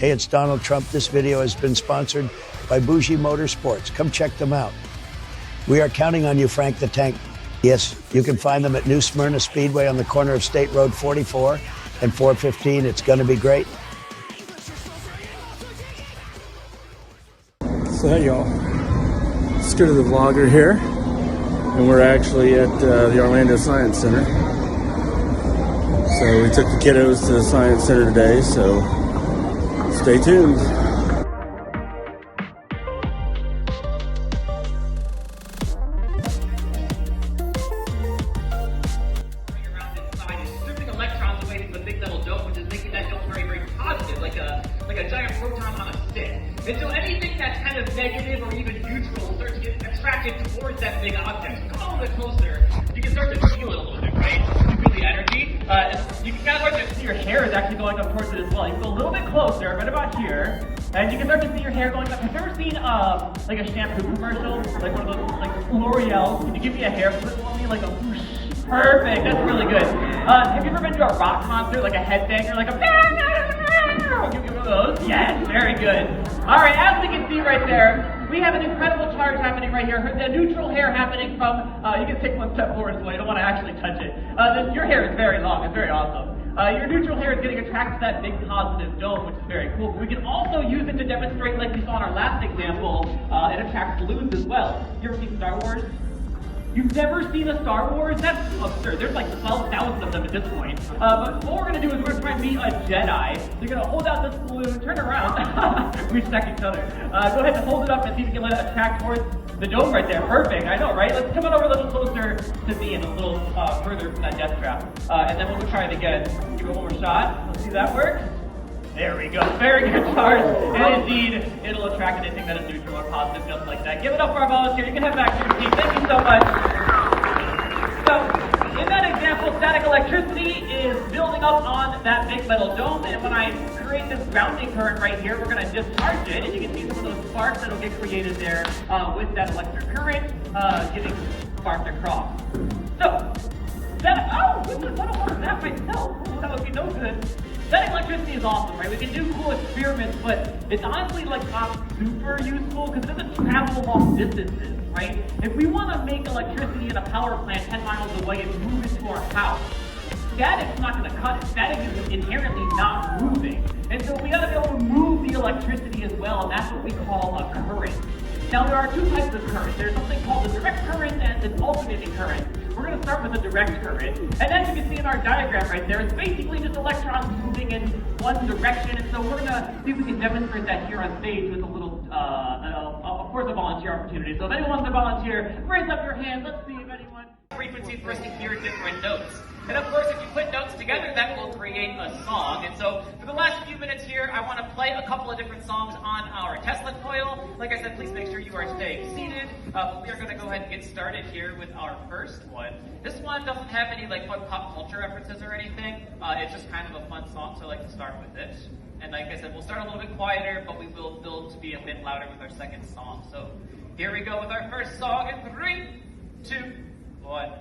Hey, it's Donald Trump. This video has been sponsored by Bougie Motorsports. Come check them out. We are counting on you, Frank the Tank. Yes, you can find them at New Smyrna Speedway on the corner of State Road 44 and 415. It's going to be great. So hey y'all, Scooter the Vlogger here, and we're actually at the Orlando Science Center. So we took the kiddos to the Science Center today, so stay tuned. Electrons away from the big metal dome, which is making that dome very, very positive, like a giant proton on a stick. And so anything that's kind of negative or even neutral will start to get attracted towards that big object. So come a little bit closer, you can start to feel it a little bit, right? You feel the energy. And you can kind of start to see your hair is actually going up towards it as well. You go a little bit closer, right about here, and you can start to see your hair going up. Have you ever seen like a shampoo commercial? Like one of those, like L'Oreal? Can you give me a hair flip for me? Like a whoosh. Perfect, that's really good. Have you ever been to a rock concert, like a headbanger, like a give me one of those? Yes, very good. All right, as we can see right there, we have an incredible charge happening right here. The neutral hair happening from, you can take one step forward so you don't want to actually touch it. Your hair is very long, it's very awesome. Your neutral hair is getting attracted to that big positive dome, which is very cool. But we can also use it to demonstrate, like we saw in our last example, it attracts balloons as well. You ever seen Star Wars? You've never seen a Star Wars? That's absurd. There's like 12,000 of them at this point. But what we're going to do is we're going to try and meet a Jedi. So you're going to hold out this balloon, turn around. We stack each other. Go ahead and hold it up and see if you can let it attract towards the dome right there. Perfect. I know, right? Let's come on over a little closer to me and a little further from that death trap. And then we'll try it again. Give it one more shot. Let's see if that works. There we go. Very good charge. And indeed, it'll attract anything that is neutral or positive just like that. Give it up for our volunteer. You can head back to your team. Thank you so much. So, in that example, static electricity is building up on that big metal dome. And when I create this grounding current right here, we're going to discharge it. And you can see some of those sparks that will get created there with that electric current getting sparked across. So, I don't want that myself. That would be no good. Static electricity is awesome, right? We can do cool experiments, but it's honestly like not super useful because it doesn't travel long distances, right? If we want to make electricity in a power plant 10 miles away and move it to our house, static's not going to cut it. Static is inherently not moving. And so we got to be able to move the electricity as well, and that's what we call a current. Now there are two types of current. There's something called the direct current and an alternating current. We're going to start with the direct current. And as you can see in our diagram right there, it's basically just electrons moving in one direction. And so we're going to see if we can demonstrate that here on stage with a little, of course, a volunteer opportunity. So if anyone wants to volunteer, raise up your hand. Let's see if anyone. Frequency for us to hear different notes. And of course, if you put notes together, that will create a song. And so for the last few minutes here, I want to play a couple of different songs on our Tesla coil. Like I said, please make sure you are staying seated. But we are going to go ahead and get started here with our first one. This one doesn't have any like fun pop culture references or anything. It's just kind of a fun song, so I like to start with it. And like I said, we'll start a little bit quieter, but we will build to be a bit louder with our second song. So here we go with our first song in 3, 2, 1.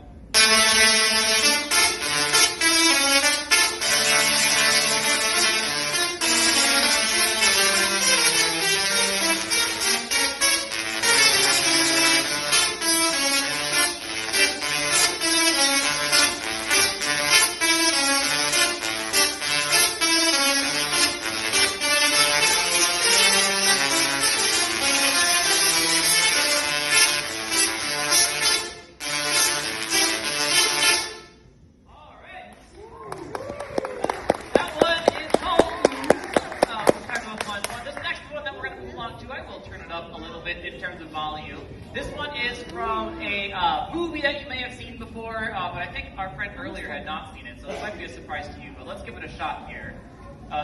This one is from a movie that you may have seen before, but I think our friend earlier had not seen it, so it might be a surprise to you, but let's give it a shot here.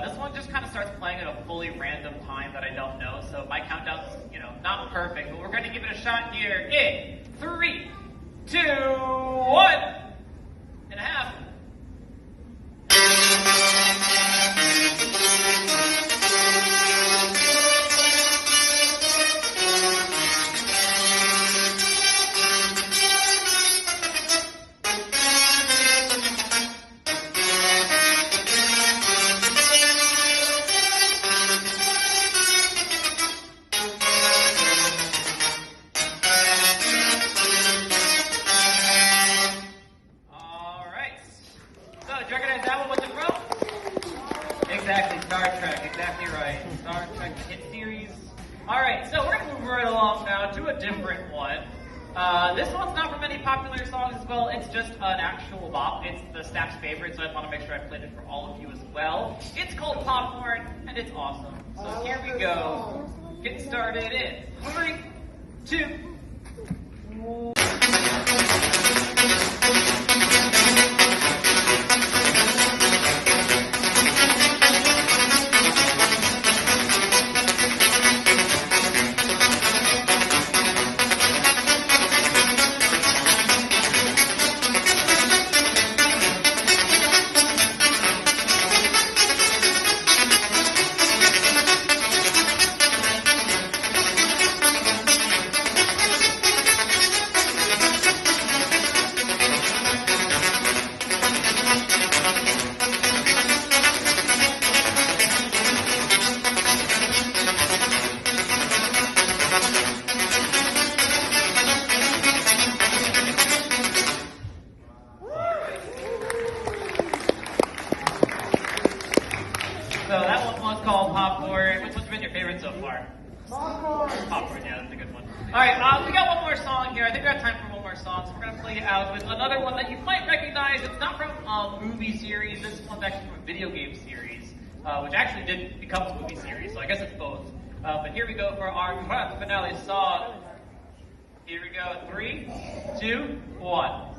This one just kind of starts playing at a fully random time that I don't know, so my countdown's, not perfect, but we're going to give it a shot here in 3, 2, 1.5. Star Trek, exactly right. Star Trek hit series. Alright, so we're gonna move right along now to a different one. This one's not from any popular songs as well, it's just an actual bop. It's the staff's favorite, so I want to make sure I played it for all of you as well. It's called Popcorn, and it's awesome. So here we go. Get started in 3, 2, So that one was called Popcorn. Which one's been your favorite so far? Popcorn. Popcorn, yeah, that's a good one. Alright, we got one more song here. I think we have time for one more song, so we're going to play it out with another one that you might recognize. It's not from a movie series. This one's actually from a video game series, which actually did become a movie series, so I guess it's both. But here we go for our grand finale song. Here we go. 3, 2, 1.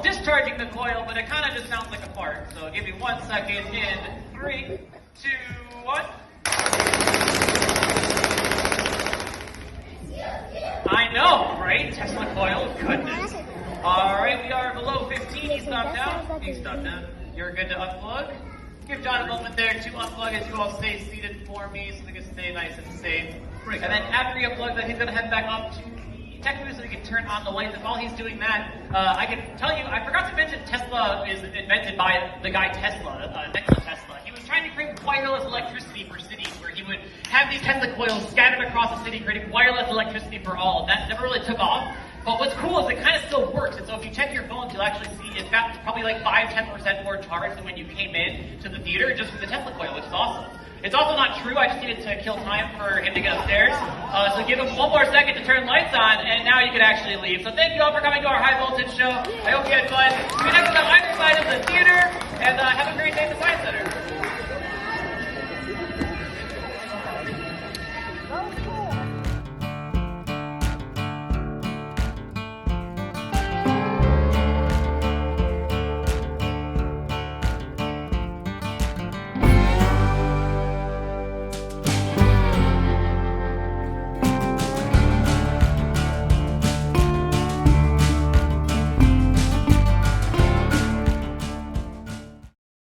Discharging the coil, but it kind of just sounds like a fart. So give me 1 second in 3, 2, 1. I know, right? Tesla coil, goodness. Alright, we are below 15. He stopped down. He stopped down. You're good to unplug. Give John a moment there to unplug as you all stay seated for me so they can stay nice and safe. And then after you unplug that, he's going to head back up to technically so we can turn on the lights. And while he's doing that, I can tell you, I forgot to mention Tesla is invented by the guy Tesla, Nikola Tesla. He was trying to create wireless electricity for cities where he would have these Tesla coils scattered across the city, creating wireless electricity for all. And that never really took off. But what's cool is it kind of still works. And so if you check your phone, you'll actually see it's got probably like 5-10% more charge than when you came in to the theater just with the Tesla coil, which is awesome. It's also not true. I just needed to kill time for him to get upstairs. So give him 1 more second to turn lights on, and now you can actually leave. So thank you all for coming to our high voltage show. I hope you had fun. See you next time on either side of the theater, and have a